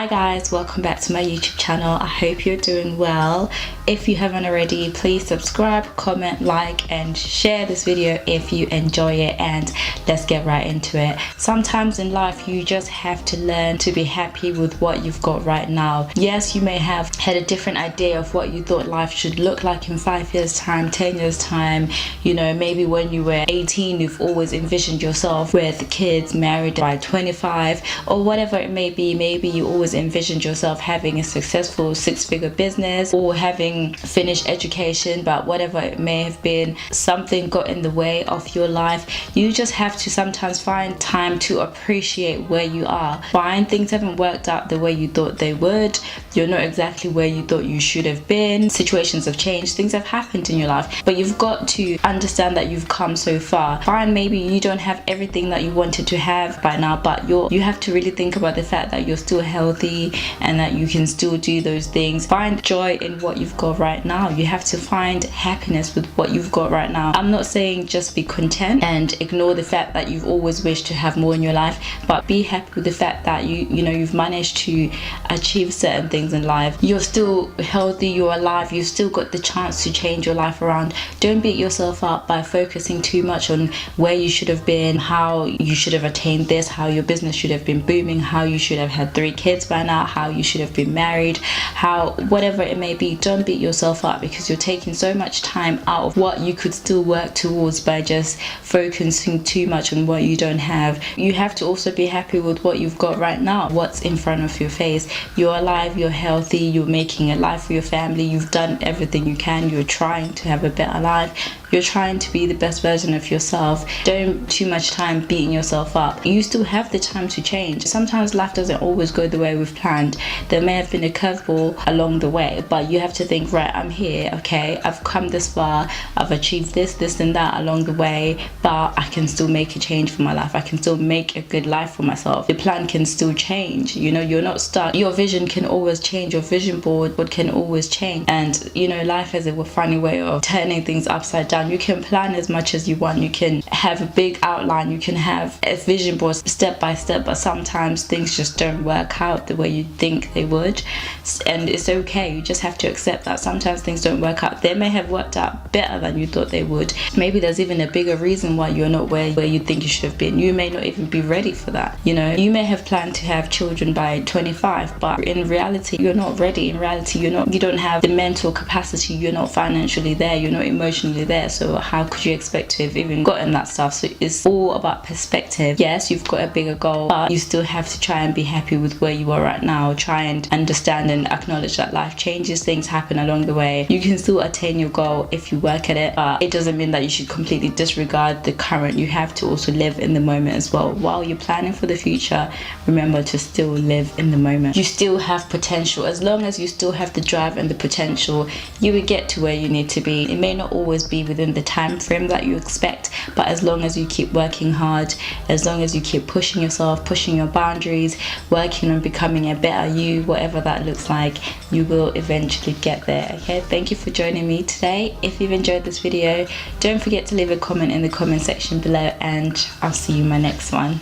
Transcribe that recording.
Hi guys, welcome back to my YouTube channel. I hope you're doing well. If you haven't already, please subscribe, comment, like and share this video if you enjoy it, and let's get right into it. Sometimes in life you just have to learn to be happy with what you've got right now. Yes, you may have had a different idea of what you thought life should look like in 5 years time, 10 years time. You know, maybe when you were 18 you've always envisioned yourself with kids, married by 25 or whatever it may be. Maybe you always envisioned yourself having a successful 6-figure business or having finished education, but whatever it may have been, something got in the way of your life. You just have to sometimes find time to appreciate where you are. Fine, things haven't worked out the way you thought they would. You're not exactly where you thought you should have been. Situations have changed, things have happened in your life, but you've got to understand that you've come so far. Fine, maybe you don't have everything that you wanted to have by now, but you have to really think about the fact that you're still healthy and that you can still do those things. Find joy in what you've got right now. You have to find happiness with what you've got right now. I'm not saying just be content and ignore the fact that you've always wished to have more in your life, but be happy with the fact that you've managed to achieve certain things in life. You're still healthy, you're alive, you've still got the chance to change your life around. Don't beat yourself up by focusing too much on where you should have been, how you should have attained this, how your business should have been booming, how you should have had 3 kids by now, how you should have been married, how whatever it may be. Don't beat yourself up because you're taking so much time out of what you could still work towards by just focusing too much on what you don't have. You have to also be happy with what you've got right now, what's in front of your face. You're alive, you're healthy, you're making a life for your family, you've done everything you can, you're trying to have a better life, you're trying to be the best version of yourself. Don't too much time beating yourself up. You still have the time to change. Sometimes life doesn't always go the way we've planned. There may have been a curveball along the way, but you have to think, right, I'm here, okay, I've come this far, I've achieved this and that along the way, but I can still make a change for my life. I can still make a good life for myself. Your plan can still change. You're not stuck. Your vision can always change. Your vision board can always change. And life has a funny way of turning things upside down. You can plan as much as you want, you can have a big outline, you can have a vision board step by step, but sometimes things just don't work out the way you think they would, and it's okay. You just have to accept that sometimes things don't work out. They may have worked out better than you thought they would. Maybe there's even a bigger reason why you're not where you think you should have been. You may not even be ready for that. You may have planned to have children by 25, but in reality you're not ready. In reality you don't have the mental capacity, you're not financially there, you're not emotionally there. So how could you expect to have even gotten that stuff? So it's all about perspective. Yes, you've got a bigger goal, but you still have to try and be happy with where you are right now. Try and understand and acknowledge that life changes, things happen along the way. You can still attain your goal if you work at it, but it doesn't mean that you should completely disregard the current. You have to also live in the moment as well. While you're planning for the future, remember to still live in the moment. You still have potential. As long as you still have the drive and the potential, you will get to where you need to be. It may not always be within the time frame that you expect, but as long as you keep working hard, as long as you keep pushing yourself, pushing your boundaries, working on becoming a better you, whatever that looks like, you will eventually get there. Okay, thank you for joining me today. If you've enjoyed this video, don't forget to leave a comment in the comment section below, and I'll see you in my next one.